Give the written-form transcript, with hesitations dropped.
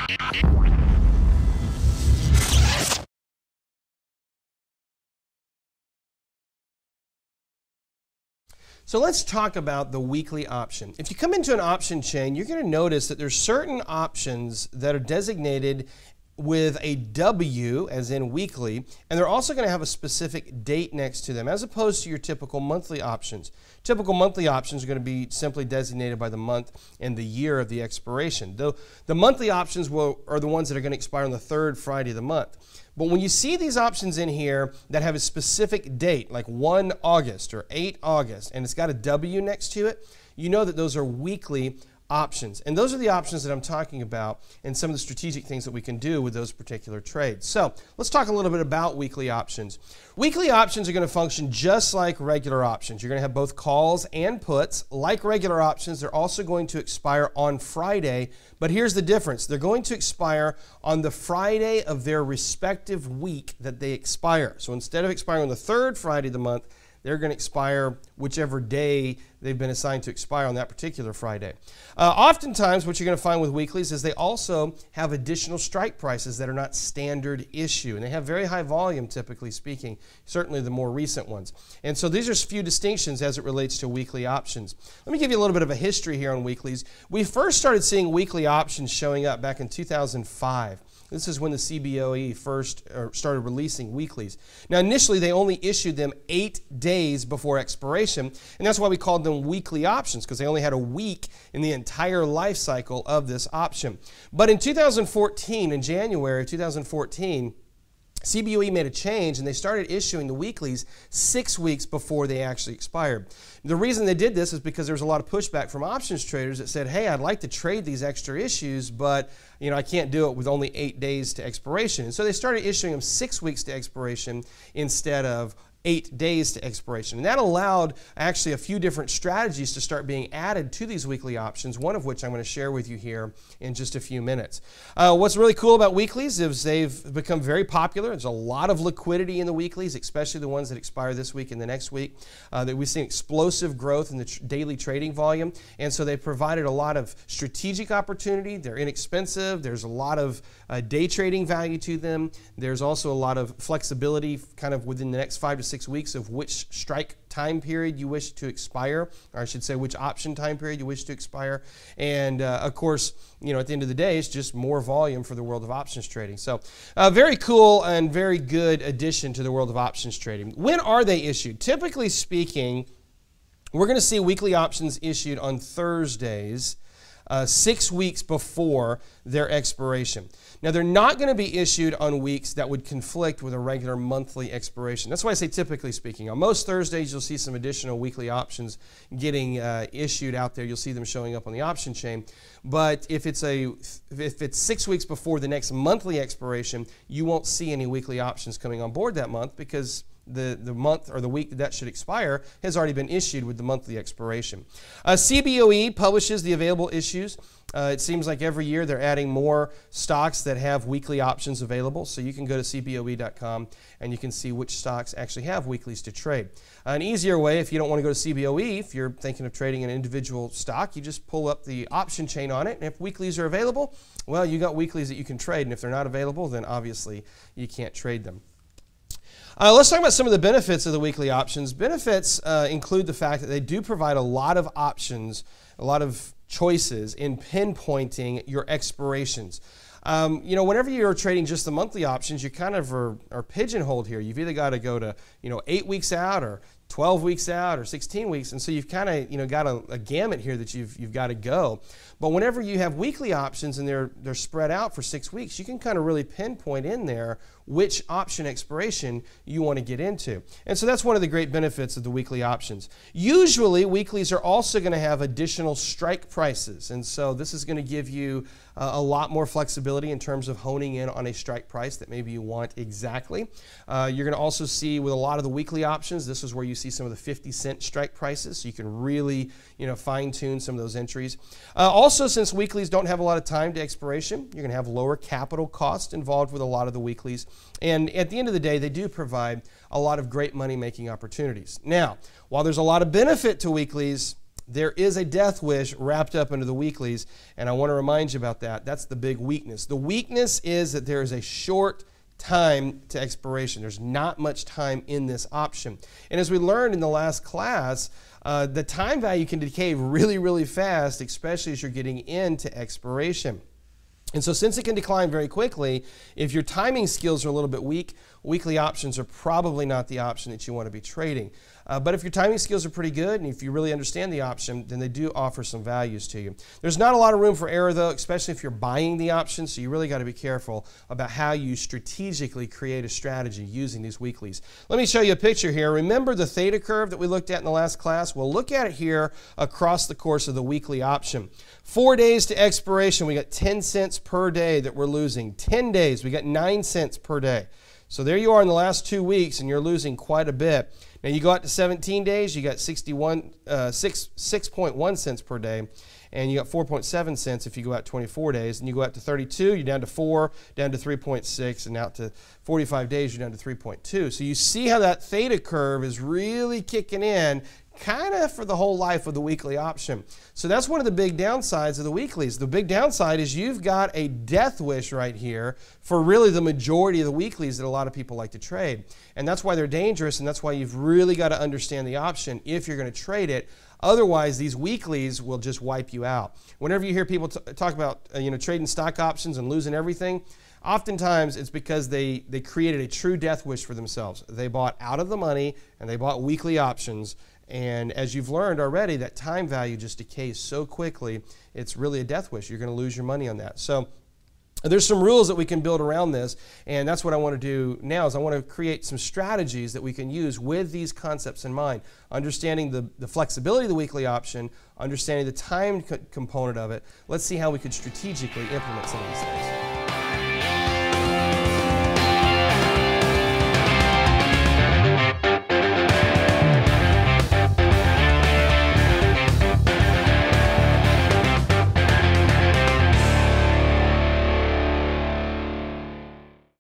So let's talk about the weekly option. If you come into an option chain, you're going to notice that there's certain options that are designated with a W, as in weekly, and they're also going to have a specific date next to them, as opposed to your typical monthly options. Typical monthly options are going to be simply designated by the month and the year of the expiration. Though the monthly options are the ones that are going to expire on the third Friday of the month. But when you see these options in here that have a specific date, like 1 August or 8 August, and it's got a W next to it, you know that those are weekly options. And those are the options that I'm talking about and some of the strategic things that we can do with those particular trades. So let's talk a little bit about weekly options. Weekly options are going to function just like regular options. You're going to have both calls and puts. Like regular options, they're also going to expire on Friday, but here's the difference. They're going to expire on the Friday of their respective week that they expire. So instead of expiring on the third Friday of the month, they're going to expire whichever day they've been assigned to expire on that particular Friday. Oftentimes, what you're going to find with weeklies is they also have additional strike prices that are not standard issue, and they have very high volume, typically speaking, certainly the more recent ones. And so these are a few distinctions as it relates to weekly options. Let me give you a little bit of a history here on weeklies. We first started seeing weekly options showing up back in 2005. This is when the CBOE first started releasing weeklies. Now, initially, they only issued them 8 days before expiration, and that's why we called them weekly options, because they only had a week in the entire life cycle of this option. But in 2014, in January 2014, CBOE made a change and they started issuing the weeklies 6 weeks before they actually expired. The reason they did this is because there was a lot of pushback from options traders that said, hey, I'd like to trade these extra issues, but I can't do it with only 8 days to expiration. And so they started issuing them 6 weeks to expiration instead of 8 days to expiration. And that allowed actually a few different strategies to start being added to these weekly options, one of which I'm going to share with you here in just a few minutes. What's really cool about weeklies is they've become very popular. There's a lot of liquidity in the weeklies, especially the ones that expire this week and the next week. That we've seen explosive growth in the daily trading volume, and so they provided a lot of strategic opportunity. They're inexpensive. There's a lot of day trading value to them. There's also a lot of flexibility kind of within the next 5 to 6 weeks of which strike time period you wish to expire, or I should say which option time period you wish to expire. And of course, at the end of the day, it's just more volume for the world of options trading. So very cool and very good addition to the world of options trading. When are they issued? Typically speaking, we're going to see weekly options issued on Thursdays, 6 weeks before their expiration. Now, they're not going to be issued on weeks that would conflict with a regular monthly expiration. That's why I say typically speaking. On most Thursdays, you'll see some additional weekly options getting issued out there. You'll see them showing up on the option chain. But if it's 6 weeks before the next monthly expiration, you won't see any weekly options coming on board that month, because the month or the week that should expire has already been issued with the monthly expiration. CBOE publishes the available issues. It seems like every year they're adding more stocks that have weekly options available. So you can go to cboe.com and you can see which stocks actually have weeklies to trade. An easier way, if you don't want to go to CBOE, if you're thinking of trading an individual stock, you just pull up the option chain on it. And if weeklies are available, well, you got weeklies that you can trade. And if they're not available, then obviously you can't trade them. Let's talk about some of the benefits of the weekly options. Benefits include the fact that they do provide a lot of options, a lot of choices in pinpointing your expirations. Whenever you're trading just the monthly options, you kind of are pigeonholed here. You've either got to go to 8 weeks out or 12 weeks out or 16 weeks, and so you've kind of got a gamut here that you've got to go. But whenever you have weekly options and they're spread out for 6 weeks, you can kind of really pinpoint in there which option expiration you want to get into. And so that's one of the great benefits of the weekly options. Usually, weeklies are also going to have additional strike prices, and so this is going to give you a lot more flexibility in terms of honing in on a strike price that maybe you want exactly. You're going to also see with a lot of the weekly options, this is where you see some of the 50-cent strike prices, so you can really fine-tune some of those entries. Also, since weeklies don't have a lot of time to expiration, you're going to have lower capital cost involved with a lot of the weeklies. And at the end of the day, they do provide a lot of great money-making opportunities. Now, while there's a lot of benefit to weeklies, there is a death wish wrapped up into the weeklies, and I want to remind you about that. That's the big weakness. The weakness is that there is a short time to expiration. There's not much time in this option. And as we learned in the last class, the time value can decay really, really fast, especially as you're getting into expiration. And so since it can decline very quickly, if your timing skills are a little bit weak, weekly options are probably not the option that you want to be trading. But if your timing skills are pretty good and if you really understand the option, then they do offer some values to you. There's not a lot of room for error though, especially if you're buying the option, so you really got to be careful about how you strategically create a strategy using these weeklies. Let me show you a picture here. Remember the theta curve that we looked at in the last class? Well, look at it here across the course of the weekly option. 4 days to expiration, we got 10 cents per day that we're losing. 10 days, we got 9 cents per day. So there you are in the last 2 weeks, and you're losing quite a bit. Now you go out to 17 days, you got 6.1 cents per day, and you got 4.7 cents if you go out 24 days. And you go out to 32, you're down to 4, down to 3.6, and out to 45 days, you're down to 3.2. So you see how that theta curve is really kicking in kind of for the whole life of the weekly option. So that's one of the big downsides of the weeklies. The big downside is you've got a death wish right here for really the majority of the weeklies that a lot of people like to trade. And that's why they're dangerous, and that's why you've really got to understand the option if you're going to trade it. Otherwise, these weeklies will just wipe you out. Whenever you hear people talk about trading stock options and losing everything, oftentimes it's because they created a true death wish for themselves. They bought out of the money and they bought weekly options. And as you've learned already, that time value just decays so quickly, it's really a death wish. You're going to lose your money on that. So there's some rules that we can build around this, and that's what I want to do now is I want to create some strategies that we can use with these concepts in mind. Understanding the flexibility of the weekly option, understanding the time component of it. Let's see how we could strategically implement some of these things.